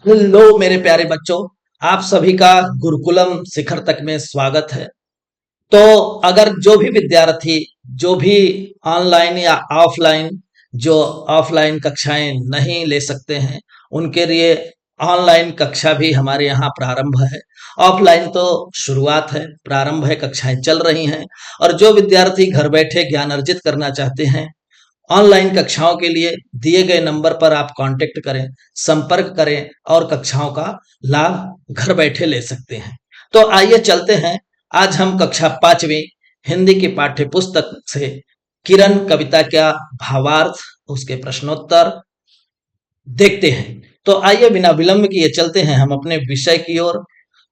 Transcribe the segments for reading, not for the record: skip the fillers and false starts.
Hello मेरे प्यारे बच्चों, आप सभी का गुरुकुलम शिखर तक में स्वागत है। तो अगर जो भी विद्यार्थी जो भी ऑनलाइन या ऑफलाइन जो ऑफलाइन कक्षाएं नहीं ले सकते हैं, उनके लिए ऑनलाइन कक्षा भी हमारे यहाँ प्रारंभ है। ऑफलाइन तो शुरुआत है, प्रारंभ है, कक्षाएं चल रही हैं। और जो विद्यार्थी घर बैठे ज्ञान अर्जित करना चाहते हैं, ऑनलाइन कक्षाओं के लिए दिए गए नंबर पर आप कांटेक्ट करें, संपर्क करें और कक्षाओं का लाभ घर बैठे ले सकते हैं। तो आइए चलते हैं। आज हम कक्षा 5वीं हिंदी की पाठ्य पुस्तक से किरण कविता का भावार्थ, उसके प्रश्नोत्तर देखते हैं। तो आइए बिना विलंब किए चलते हैं हम अपने विषय की ओर।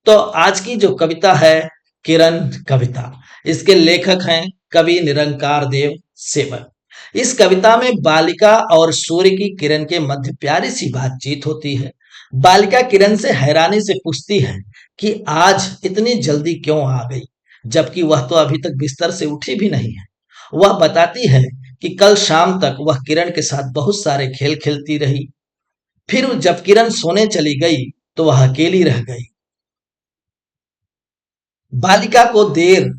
तो आज की जो कविता है, किरण कविता, इसके लेखक हैं कवि निरंकार देव सेवक। इस कविता में बालिका और सूर्य की किरण के मध्य प्यारी सी बातचीत होती है। बालिका किरण से हैरानी से पूछती है कि आज इतनी जल्दी क्यों आ गई, जबकि वह तो अभी तक बिस्तर से उठी भी नहीं है। वह बताती है कि कल शाम तक वह किरण के साथ बहुत सारे खेल खेलती रही। फिर जब किरण सोने चली गई तो वह अकेली रह गई। बालिका को देर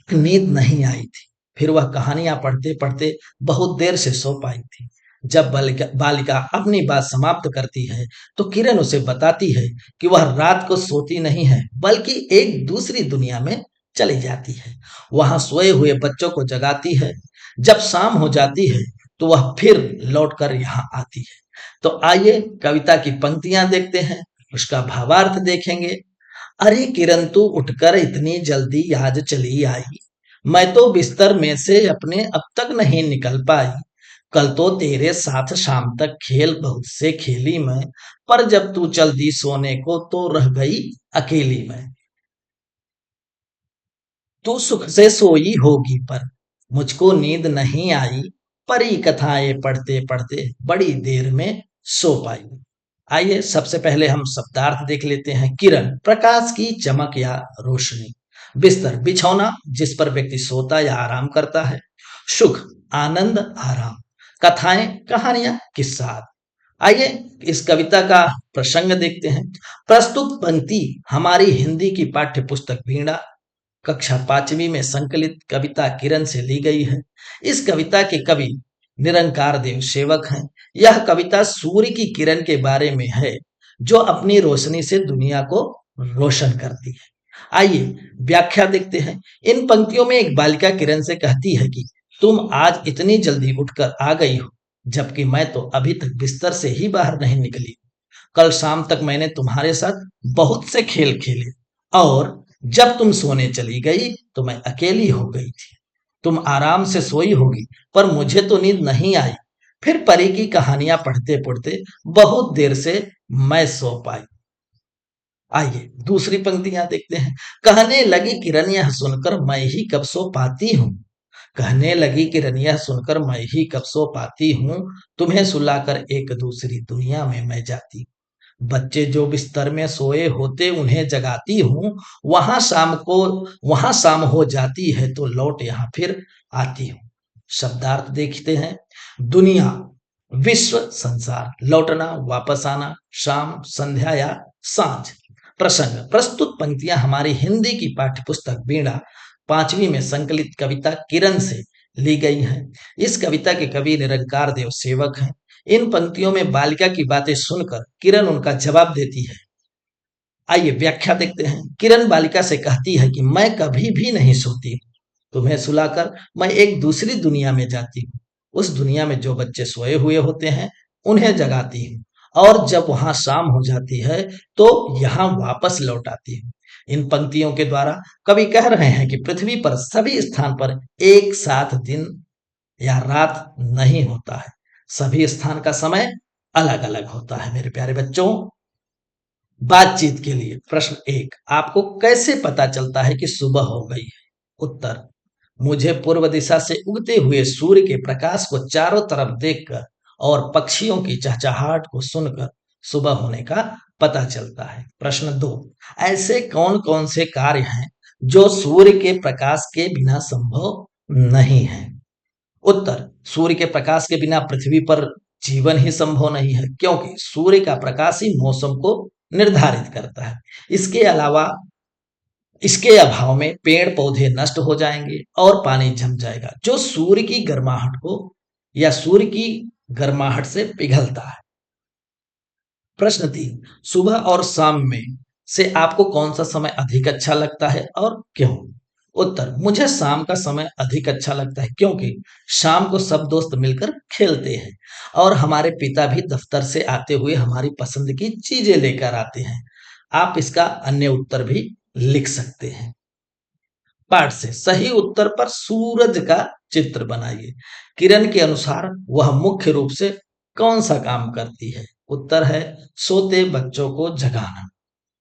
नींद नहीं आई थी। फिर वह कहानियां पढ़ते पढ़ते बहुत देर से सो पाई थी। जब बालिका बालिका अपनी बात समाप्त करती है तो किरण उसे बताती है कि वह रात को सोती नहीं है, बल्कि एक दूसरी दुनिया में चली जाती है। वहां सोए हुए बच्चों को जगाती है। जब शाम हो जाती है तो वह फिर लौटकर यहाँ आती है। तो आइए कविता की पंक्तियां देखते हैं, उसका भावार्थ देखेंगे। अरे किरण, तू उठकर इतनी जल्दी आज चली आई। मैं तो बिस्तर में से अपने अब तक नहीं निकल पाई। कल तो तेरे साथ शाम तक खेल बहुत से खेली मैं, पर जब तू चल दी सोने को तो रह गई अकेली मैं। तू सुख से सोई होगी पर मुझको नींद नहीं आई। परी कथाएं पढ़ते पढ़ते बड़ी देर में सो पाई। आइए सबसे पहले हम शब्दार्थ देख लेते हैं। किरण, प्रकाश की चमक या रोशनी। बिस्तर, बिछौना जिस पर व्यक्ति सोता या आराम करता है। सुख, आनंद, आराम। कथाएं, कहानियां, किस्सा। आइए इस कविता का प्रसंग देखते हैं। प्रस्तुत पंक्ति हमारी हिंदी की पाठ्य पुस्तक वीणा कक्षा 5वीं में संकलित कविता किरण से ली गई है। इस कविता के कवि निरंकार देव सेवक हैं। यह कविता सूर्य की किरण के बारे में है, जो अपनी रोशनी से दुनिया को रोशन करती है। आइए व्याख्या देखते हैं। इन पंक्तियों में एक बालिका किरण से कहती है कि तुम आज इतनी जल्दी उठकर आ गई हो, जबकि मैं तो अभी तक बिस्तर से ही बाहर नहीं निकली। कल शाम तक मैंने तुम्हारे साथ बहुत से खेल खेले, और जब तुम सोने चली गई तो मैं अकेली हो गई थी। तुम आराम से सोई होगी, पर मुझे तो नींद नहीं आई। फिर परी की कहानियां पढ़ते पढ़ते बहुत देर से मैं सो पाई। आइए दूसरी पंक्तियां देखते हैं। कहने लगी किरण यह सुनकर मैं ही कब सो पाती हूँ। कहने लगी किरण यह सुनकर मैं ही कब सो पाती हूँ। तुम्हें सुलाकर एक दूसरी दुनिया में मैं जाती हूँ। बच्चे जो बिस्तर में सोए होते उन्हें जगाती हूँ। वहां शाम को वहां शाम हो जाती है तो लौट यहाँ फिर आती हूँ। शब्दार्थ देखते हैं। दुनिया, विश्व, संसार। लौटना, वापस आना। शाम, संध्या या सांझ। प्रसंग, प्रस्तुत पंक्तियां हमारी हिंदी की पाठ्य पुस्तक वीणा 5वीं में संकलित कविता किरण से ली गई हैं। इस कविता के कवि निरंकार देव सेवक हैं। इन पंक्तियों में बालिका की बातें सुनकर किरण उनका जवाब देती है। आइए व्याख्या देखते हैं। किरण बालिका से कहती है कि मैं कभी भी नहीं सोती। तुम्हें सुलाकर मैं एक दूसरी दुनिया में जाती हूँ। उस दुनिया में जो बच्चे सोए हुए होते हैं उन्हें जगाती हूँ, और जब वहां शाम हो जाती है तो यहाँ वापस लौट आती हूँ। इन पंक्तियों के द्वारा कवि कह रहे हैं कि पृथ्वी पर सभी स्थान पर एक साथ दिन या रात नहीं होता है। सभी स्थान का समय अलग अलग होता है। मेरे प्यारे बच्चों, बातचीत के लिए प्रश्न 1, आपको कैसे पता चलता है कि सुबह हो गई है? उत्तर, मुझे पूर्व दिशा से उगते हुए सूर्य के प्रकाश को चारों तरफ देखकर और पक्षियों की चहचहाहट को सुनकर सुबह होने का पता चलता है। प्रश्न 2, ऐसे कौन कौन से कार्य हैं जो सूर्य के प्रकाश के बिना संभव नहीं है? उत्तर, सूर्य के प्रकाश के बिना पृथ्वी पर जीवन ही संभव नहीं है, क्योंकि सूर्य का प्रकाश ही मौसम को निर्धारित करता है। इसके अलावा इसके अभाव में पेड़ पौधे नष्ट हो जाएंगे और पानी जम जाएगा, जो सूर्य की गर्माहट को या सूर्य की गर्माहट से पिघलता है। प्रश्न 3, सुबह और शाम में से आपको कौन सा समय अधिक अच्छा लगता है और क्यों? उत्तर, मुझे शाम का समय अधिक अच्छा लगता है, क्योंकि शाम को सब दोस्त मिलकर खेलते हैं और हमारे पिता भी दफ्तर से आते हुए हमारी पसंद की चीजें लेकर आते हैं। आप इसका अन्य उत्तर भी लिख सकते हैं। पाठ से सही उत्तर पर सूरज का चित्र बनाइए। किरण के अनुसार वह मुख्य रूप से कौन सा काम करती है? उत्तर है सोते बच्चों को जगाना।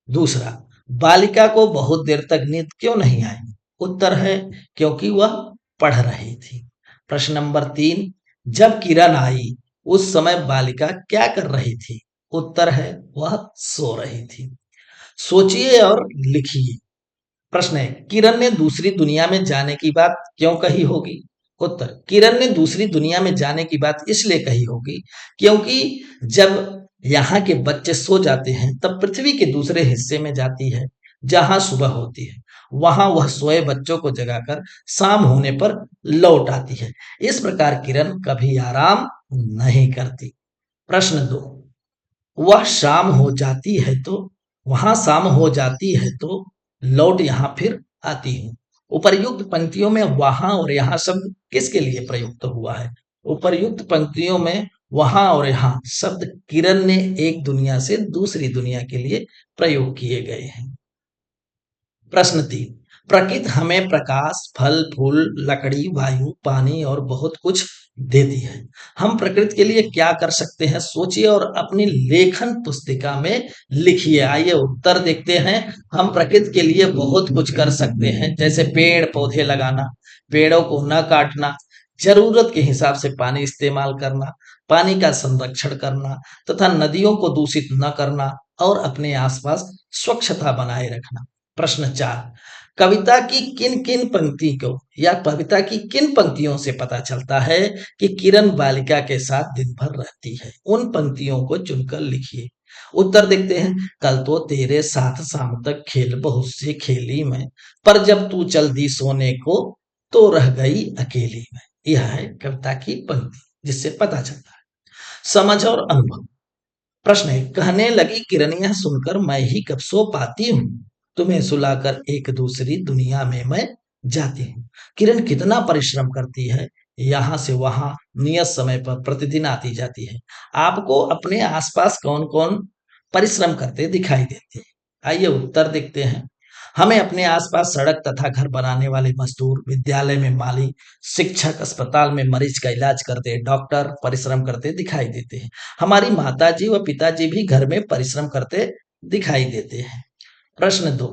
दूसरा, बालिका को बहुत देर तक नींद क्यों नहीं आई? उत्तर है क्योंकि वह पढ़ रही थी। प्रश्न नंबर 3, जब किरण आई उस समय बालिका क्या कर रही थी? उत्तर है वह सो रही थी। सोचिए और लिखिए। प्रश्न है, किरण ने दूसरी दुनिया में जाने की बात क्यों कही होगी? उत्तर, किरण ने दूसरी दुनिया में जाने की बात इसलिए कही होगी क्योंकि जब यहाँ के बच्चे सो जाते हैं तब पृथ्वी के दूसरे हिस्से में जाती है जहां सुबह होती है। वहां वह सोए बच्चों को जगाकर शाम होने पर लौट आती है। इस प्रकार किरण कभी आराम नहीं करती। प्रश्न 2, वह शाम हो जाती है तो वहां शाम हो जाती है तो लौट यहां फिर आती हूँ। उपर्युक्त पंक्तियों में वहां और यहाँ शब्द किसके लिए प्रयुक्त हुआ है? उपर्युक्त पंक्तियों में वहां और यहाँ शब्द किरण ने एक दुनिया से दूसरी दुनिया के लिए प्रयोग किए गए हैं। प्रश्न 3, प्रकृति हमें प्रकाश, फल फूल, लकड़ी, वायु, पानी और बहुत कुछ देती है। हम प्रकृति के लिए क्या कर सकते हैं? सोचिए और अपनी लेखन पुस्तिका में लिखिए। आइए उत्तर देखते हैं। हम प्रकृति के लिए बहुत कुछ कर सकते हैं, जैसे पेड़ पौधे लगाना, पेड़ों को न काटना, जरूरत के हिसाब से पानी इस्तेमाल करना, पानी का संरक्षण करना तथा नदियों को दूषित न करना और अपने आसपास स्वच्छता बनाए रखना। प्रश्न 4, कविता की किन किन पंक्ति को या कविता की किन पंक्तियों से पता चलता है कि किरण बालिका के साथ दिन भर रहती है? उन पंक्तियों को चुनकर लिखिए। उत्तर देखते हैं। कल तो तेरे साथ शाम तक खेल बहुत सी खेली मैं, पर जब तू चल दी सोने को तो रह गई अकेली में। यह है कविता की पंक्ति जिससे पता चलता है। समझ और अनुभव। प्रश्न है, कहने लगी किरणियां सुनकर मैं ही कब सो पाती हूँ, तुम्हें सुलाकर एक दूसरी दुनिया में मैं जाती हूँ। किरण कितना परिश्रम करती है, यहाँ से वहां नियत समय पर प्रतिदिन आती जाती है। आपको अपने आसपास कौन कौन परिश्रम करते दिखाई देते हैं? आइए उत्तर देखते हैं। हमें अपने आसपास सड़क तथा घर बनाने वाले मजदूर, विद्यालय में माली, शिक्षक, अस्पताल में मरीज का इलाज करते डॉक्टर परिश्रम करते दिखाई देते हैं। हमारी माताजी व पिताजी भी घर में परिश्रम करते दिखाई देते हैं। प्रश्न 2,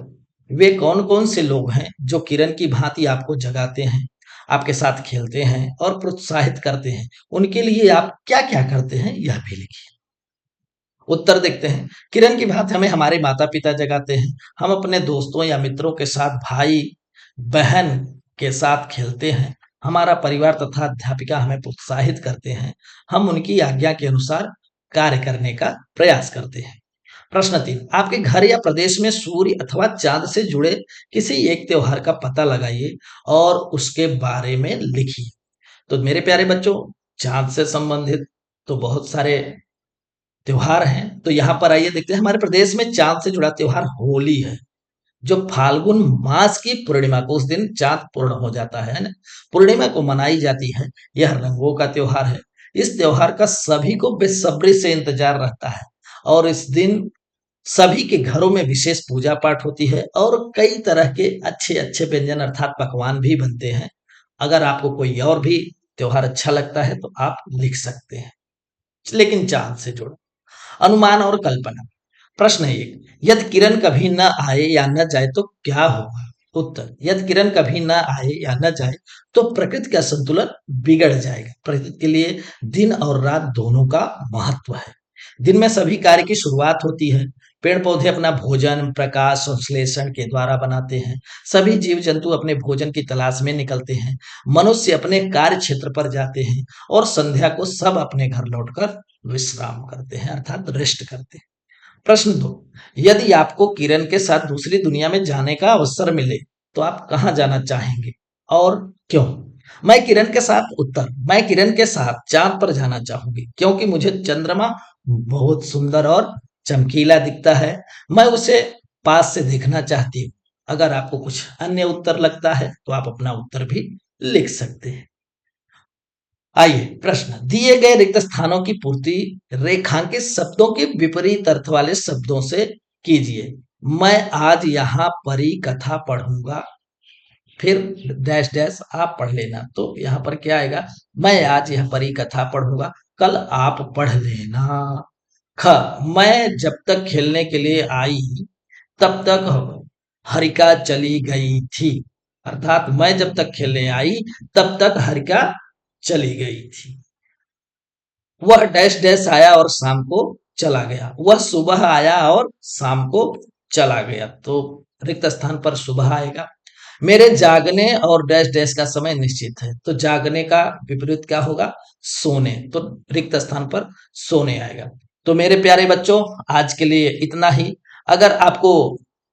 वे कौन कौन से लोग हैं जो किरण की भांति आपको जगाते हैं, आपके साथ खेलते हैं और प्रोत्साहित करते हैं? उनके लिए आप क्या क्या करते हैं यह भी लिखिए। उत्तर देखते हैं। किरण की भांति हमें हमारे माता पिता जगाते हैं। हम अपने दोस्तों या मित्रों के साथ, भाई बहन के साथ खेलते हैं। हमारा परिवार तथा अध्यापिका हमें प्रोत्साहित करते हैं। हम उनकी आज्ञा के अनुसार कार्य करने का प्रयास करते हैं। प्रश्न 3, आपके घर या प्रदेश में सूर्य अथवा चांद से जुड़े किसी एक त्योहार का पता लगाइए और उसके बारे में लिखिए। तो मेरे प्यारे बच्चों, चांद से संबंधित तो बहुत सारे त्योहार हैं। तो यहाँ पर आइए देखते हैं। हमारे प्रदेश में चांद से जुड़ा त्योहार होली है, जो फाल्गुन मास की पूर्णिमा को, उस दिन चांद पूर्ण हो जाता है ना, पूर्णिमा को मनाई जाती है। यह रंगों का त्योहार है। इस त्योहार का सभी को बेसब्री से इंतजार रहता है और इस दिन सभी के घरों में विशेष पूजा पाठ होती है और कई तरह के अच्छे अच्छे व्यंजन अर्थात पकवान भी बनते हैं। अगर आपको कोई और भी त्योहार अच्छा लगता है तो आप लिख सकते हैं, लेकिन चांद से जुड़ा। अनुमान और कल्पना। प्रश्न 1, यदि किरण कभी न आए या न जाए तो क्या होगा? उत्तर, यदि किरण कभी न आए या न जाए तो प्रकृति का संतुलन बिगड़ जाएगा। प्रकृति के लिए दिन और रात दोनों का महत्व है। दिन में सभी कार्य की शुरुआत होती है, पेड़ पौधे अपना भोजन प्रकाश संश्लेषण के द्वारा बनाते हैं। सभी जीव जंतु अपने भोजन की तलाश में निकलते हैं। मनुष्य अपने कार्य क्षेत्र पर जाते हैं और संध्या को सब अपने घर लौटकर विश्राम करते हैं, अर्थात रेस्ट करते हैं। प्रश्न 2, यदि आपको किरण के साथ दूसरी दुनिया में जाने का अवसर मिले तो आप कहाँ जाना चाहेंगे और क्यों? मैं किरण के साथ चांद पर जाना चाहूंगी क्योंकि मुझे चंद्रमा बहुत सुंदर और चमकीला दिखता है। मैं उसे पास से देखना चाहती हूँ। अगर आपको कुछ अन्य उत्तर लगता है तो आप अपना उत्तर भी लिख सकते हैं। आइए प्रश्न, दिए गए रिक्त स्थानों की पूर्ति रेखांकित शब्दों के विपरीत अर्थ वाले शब्दों से कीजिए। मैं आज यहाँ परी कथा पढ़ूंगा, फिर डैश डैश आप पढ़ लेना। तो यहाँ पर क्या आएगा, मैं आज यह परी कथा पढ़ूंगा, कल आप पढ़ लेना। ख, मैं जब तक खेलने के लिए आई तब तक हरिका चली गई थी, अर्थात मैं जब तक खेलने आई तब तक हरिका चली गई थी। वह डैश डैश आया और शाम को चला गया। वह सुबह आया और शाम को चला गया। तो रिक्त स्थान पर सुबह आएगा। मेरे जागने और डैश डैश का समय निश्चित है। तो जागने का विपरीत क्या होगा, सोने। तो रिक्त स्थान पर सोने आएगा। तो मेरे प्यारे बच्चों, आज के लिए इतना ही। अगर आपको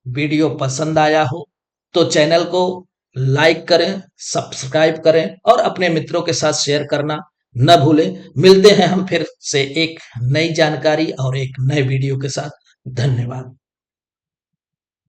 वीडियो पसंद आया हो तो चैनल को लाइक करें, सब्सक्राइब करें और अपने मित्रों के साथ शेयर करना न भूलें। मिलते हैं हम फिर से एक नई जानकारी और एक नए वीडियो के साथ। धन्यवाद।